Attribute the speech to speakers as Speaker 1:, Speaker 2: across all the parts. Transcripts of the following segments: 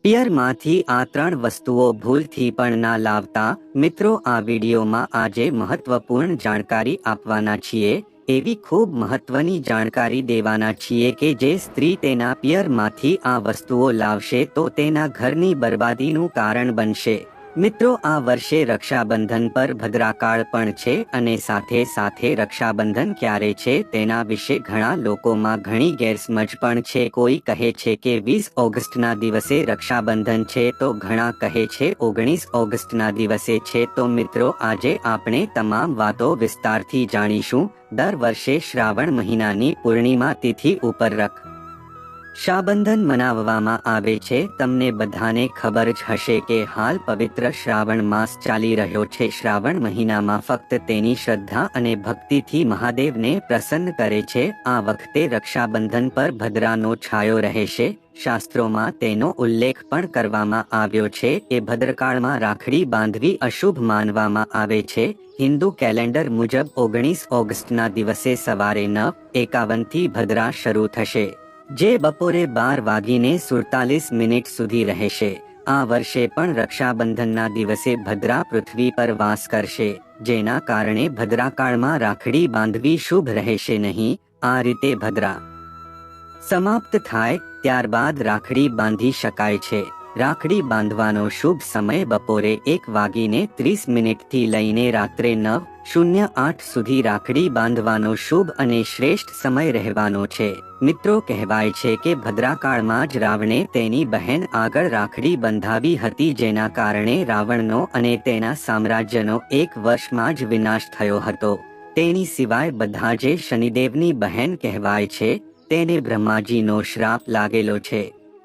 Speaker 1: પિયરમાંથી આ 3 વસ્તુઓ ભૂલથી પણ ના લાવતા। મિત્રો, આ વિડીયોમાં આજે મહત્વપૂર્ણ જાણકારી આપવાના છીએ, એવી ખૂબ મહત્વની જાણકારી દેવાના છીએ કે જે સ્ત્રી તેના પિયરમાંથી આ વસ્તુઓ લાવશે તો તેના ઘરની બરબાદીનું કારણ બનશે। મિત્રો, આ વર્ષે રક્ષાબંધન પર ભદ્રાકાળ પણ છે અને સાથે સાથે રક્ષાબંધન ક્યારે છે તેના વિશે ઘણા લોકોમાં ઘણી ગેરસમજ પણ છે। કોઈ કહે છે કે 20 ઓગસ્ટના દિવસે રક્ષાબંધન છે તો ઘણા કહે છે 19 ઓગસ્ટના દિવસે છે। તો મિત્રો, આજે આપણે તમામ વાતો વિસ્તારથી જાણીશું। દર વર્ષે શ્રાવણ મહિનાની પૂર્ણિમા તિથિ ઉપર રક્ષાબંધન મનાવવામાં આવે છે। તમને બધાને ખબર જ હશે કે હાલ પવિત્ર શ્રાવણ માસ ચાલી રહ્યો છે। શ્રાવણ મહિનામાં ફક્ત તેની શ્રદ્ધા અને ભક્તિથી મહાદેવને પ્રસન્ન કરે છે। આ વખતે રક્ષાબંધન પર ભદ્રાનો છાયો રહેશે। શાસ્ત્રોમાં તેનો ઉલ્લેખ પણ કરવામાં આવ્યો છે કે ભદ્રકાળમાં રાખડી બાંધવી અશુભ માનવામાં આવે છે। હિન્દુ કેલેન્ડર મુજબ 19 ઓગસ્ટના દિવસે સવારે 9:51 થી ભદ્રા શરૂ થશે, જે બપોરે 12:47 સુધી રહેશે। આ વર્ષે પણ રક્ષાબંધનના દિવસે ભદ્રા પૃથ્વી પર વાસ કરશે, જેના કારણે ભદ્રાકાળમાં રાખડી બાંધવી શુભ રહેશે નહીં। આ રીતે ભદ્રા સમાપ્ત થાય ત્યારબાદ રાખડી બાંધી શકાય છે। રાખડી બાંધવાનો શુભ સમય બપોરે 1:30 થી લઈને રાત્રે 9:08 સુધી રાખડી બાંધવાનો શુભ અને શ્રેષ્ઠ સમય રહેવાનો છે। મિત્રો, કહેવાય છે કે ભદ્રાકાળમાં જ રાવણે તેની બહેન આગળ રાખડી બંધાવી હતી, જેના કારણે રાવણનો અને તેના સામ્રાજ્યનો 1 વર્ષમાં જ વિનાશ થયો હતો। તેની સિવાય બધા જે શનિદેવની બહેન કહેવાય છે તેને બ્રહ્માજીનો શ્રાપ લાગેલો છે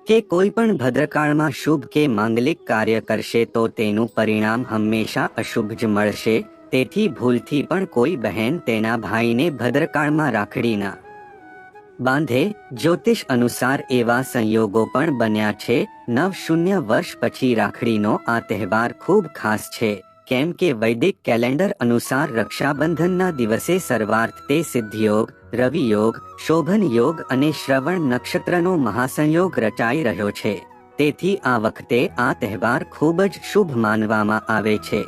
Speaker 1: કે કોઈ પણ ભદ્રકાળમાં શુભ કે માંગલિક કાર્ય કરશે તો તેનું પરિણામ હંમેશા અશુભ જ મળશે। તેથી ભૂલથી પણ કોઈ બહેન તેના ભાઈને ભદ્રકાળમાં રાખડી ના બાંધે। જ્યોતિષ અનુસાર એવા સંયોગો પણ બન્યા છે। 90 વર્ષ પછી રાખડીનો આ તહેવાર ખૂબ ખાસ છે, કેમ કે વૈદિક કેલેન્ડર અનુસાર રક્ષાબંધનના દિવસે સર્વાર્થ તે સિદ્ધયોગ, રવિ યોગ, શોભન યોગ અને શ્રવણ નક્ષત્રનો મહાસંયોગ રચાઈ રહ્યો છે। તેથી આ વખતે આ તહેવાર ખૂબ જ શુભ માનવામાં આવે છે।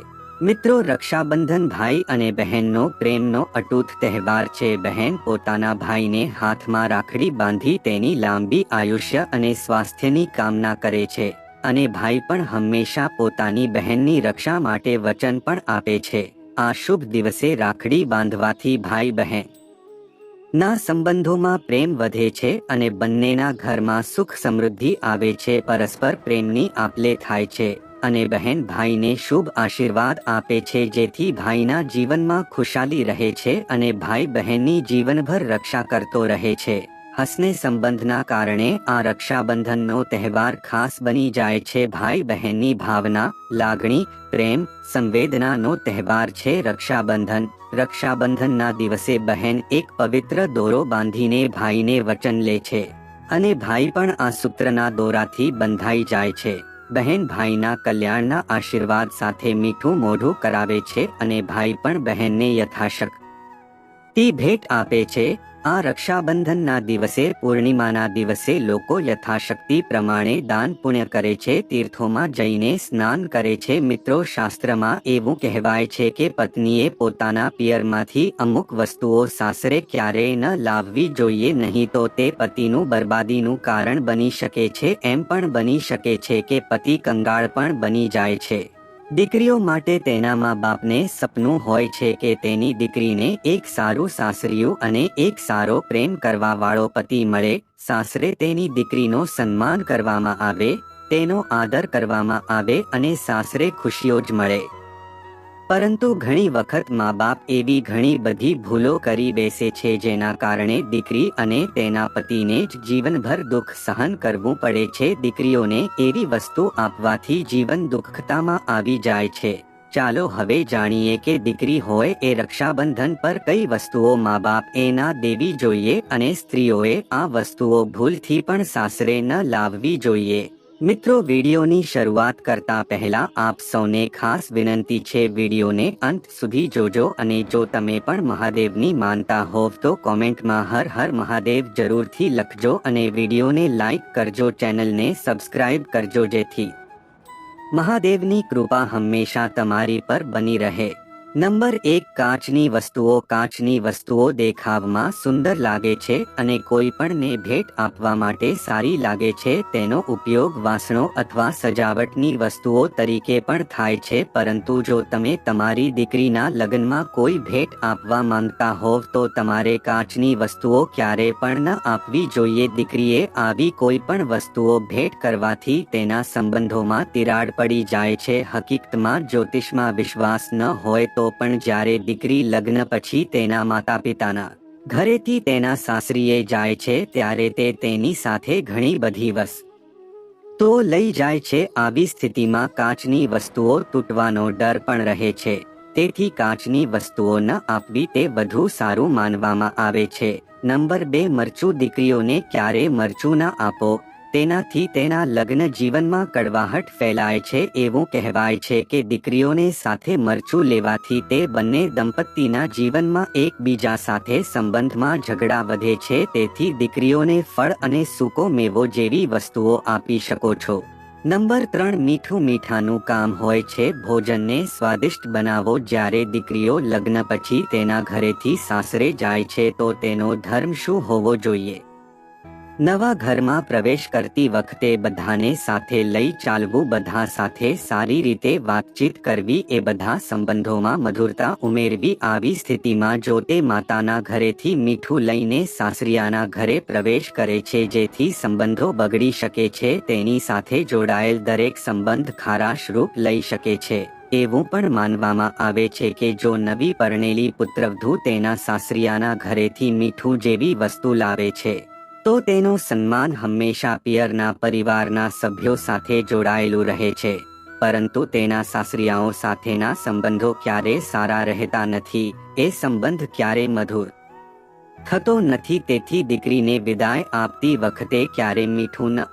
Speaker 1: મિત્રો, રક્ષાબંધન ભાઈ અને બહેનનો પ્રેમનો અતૂટ તહેવાર છે। બહેન પોતાના ભાઈને હાથમાં રાખડી બાંધી તેની લાંબી આયુષ્ય અને સ્વાસ્થ્યની કામના કરે છે અને ભાઈ પણ હંમેશા પોતાની બહેનની રક્ષા માટે વચન પણ આપે છે। આ શુભ દિવસે રાખડી બાંધવાથી ભાઈ બહેન ના સંબંધોમાં પ્રેમ વધે છે અને બંનેના ઘરમાં સુખ સમૃદ્ધિ આવે છે। પરસ્પર પ્રેમની આપ-લે થાય છે અને બહેન ભાઈને શુભ આશીર્વાદ આપે છે, જેથી ભાઈના જીવનમાં ખુશાલી રહે છે અને ભાઈ બહેનની જીવનભર રક્ષા કરતો રહે છે। હસને સંબંધના કારણે આ રક્ષાબંધનનો તહેવાર ખાસ બની જાય છે। ભાઈ બહેનની ભાવના, લાગણી, પ્રેમ, સંવેદનાનો તહેવાર છે રક્ષાબંધન। રક્ષાબંધનના દિવસે બહેન એક પવિત્ર દોરો બાંધીને ભાઈને વચન લે છે અને ભાઈ પણ આ સૂત્રના દોરાથી બંધાઈ જાય છે। બહેન ભાઈના કલ્યાણના આશીર્વાદ સાથે મીઠું મોઢું કરાવે છે અને ભાઈ પણ બહેનને યથાશક્તિ ભેટ આપે છે। આ રક્ષાબંધનના દિવસે પૂર્ણિમાના દિવસે લોકો યથાશક્તિ પ્રમાણે દાન પુણ્ય કરે છે, તીર્થોમાં જઈને સ્નાન કરે છે। મિત્રો, શાસ્ત્રમાં એવું કહેવાય છે કે પત્નીએ પોતાના પિયરમાંથી અમુક વસ્તુઓ સાસરે ક્યારેય ન લાવવી જોઈએ, નહીં તો તે પતિનું બરબાદીનું કારણ બની શકે છે। એમ પણ બની શકે છે કે પતિ કંગાળ પણ બની જાય છે। દીકરીઓ માટે તેના મા બાપને સપનું હોય છે કે તેની દીકરીને એક સારું સાસરિયું અને એક સારો પ્રેમ કરવા વાળો પતિ મળે, સાસરે તેની દીકરીનો સન્માન કરવામાં આવે, તેનો આદર કરવામાં આવે અને સાસરે ખુશીઓ જ મળે। પરંતુ ઘણી વખત મા બાપ એવી ઘણી બધી ભૂલો કરી બેસે છે જેના કારણે દીકરી અને તેના પતિને જ જીવનભર દુઃખ સહન કરવું પડે છે। દીકરીઓને એવી વસ્તુ આપવાથી જીવન દુઃખતામાં આવી જાય છે। ચાલો હવે જાણીએ કે દીકરી હોય એ રક્ષાબંધન પર કઈ વસ્તુઓ મા બાપ એ ના દેવી જોઈએ અને સ્ત્રીઓએ આ વસ્તુઓ ભૂલથી પણ સાસરે ન લાવવી જોઈએ। મિત્રો, વિડીયોની શરૂઆત કરતા પહેલા આપ સૌને ખાસ વિનંતી છે, વિડીયોને અંત સુધી જોજો અને જો તમે પણ મહાદેવની માનતા હોવ તો કોમેન્ટમાં હર હર મહાદેવ જરૂરથી લખજો અને વિડીયોને લાઈક કરજો, ચેનલને સબસ્ક્રાઇબ કરજો જેથી મહાદેવની કૃપા હંમેશા તમારી પર બની રહે। નંબર 1, કાચની વસ્તુઓ। કાચની વસ્તુઓ દેખાવમાં સુંદર લાગે છે અને કોઈપણને ભેટ આપવા માટે સારી લાગે છે। તેનો ઉપયોગ વાસણો અથવા સજાવટની વસ્તુઓ તરીકે પણ થાય છે, પરંતુ જો તમે તમારી દીકરીના લગ્નમાં કોઈ ભેટ આપવા માંગતા હોવ તો તમારે કાચની વસ્તુઓ ક્યારેય પણ ન આપવી જોઈએ। દીકરીએ આવી કોઈ પણ વસ્તુઓ ભેટ કરવાથી તેના સંબંધોમાં તિરાડ પડી જાય છે। હકીકતમાં જ્યોતિષમાં વિશ્વાસ ન હોય તો પણ જ્યારે દીકરી લગ્ન પછી તેના માતા પિતાના ઘરેથી તેના સાસરીએ જાય છે ત્યારે તે તેની સાથે ઘણી બધી વસ્તુઓ લઈ જાય છે। આવી સ્થિતિમાં કાચની વસ્તુઓ તૂટવાનો ડર પણ રહે છે, તેથી કાચની વસ્તુઓ ન આપવી તે વધુ સારું માનવામાં આવે છે। નંબર 2, મરચું। દીકરીઓને ક્યારે મરચું ન આપો, તેનાથી તેના લગ્ન જીવનમાં કડવાહટ ફેલાય છે। એવું કહેવાય છે કે દીકરીઓને સાથે મરચું લેવાથી તે બંને દંપતીના જીવનમાં એકબીજા સાથે સંબંધમાં ઝઘડા વધે છે, તેથી દીકરીઓને ફળ અને સૂકો મેવો જેવી વસ્તુઓ આપી શકો છો। નંબર 3, મીઠું। મીઠાનું કામ હોય છે ભોજનને સ્વાદિષ્ટ બનાવો। જ્યારે દીકરીઓ લગ્ન પછી તેના ઘરેથી સાસરે જાય છે તો તેનો ધર્મ શું હોવો જોઈએ? નવા ઘરમાં પ્રવેશ કરતી વખતે બધાને સાથે લઈ ચાલવું, બધા સાથે સારી રીતે વાતચીત કરવી, એ બધા સંબંધોમાં મધુરતા ઉમેરવી। આવી સ્થિતિમાં જો તે માતાના ઘરેથી મીઠું લઈને સાસરિયાના ઘરે પ્રવેશ કરે છે જેથી સંબંધો બગડી શકે છે, તેની સાથે જોડાયેલ દરેક સંબંધ ખારાશ રૂપ લઈ શકે છે। એવું પણ માનવામાં આવે છે કે જો નવી પરણેલી પુત્રવધૂ તેના સાસરિયાના ઘરેથી મીઠું જેવી વસ્તુ લાવે છે તો તેનો સન્માન હંમેશા પિયરના પરિવારના સભ્યો સાથે જોડાયેલું રહે છે, પરંતુ તેના સાસરિયાઓ સાથેના સંબંધો ક્યારે સારા રહેતા નથી, એ સંબંધ ક્યારે મધુર થતો નથી। તેથી દીકરીને વિદાય આપતી વખતે ક્યારે મીઠું ન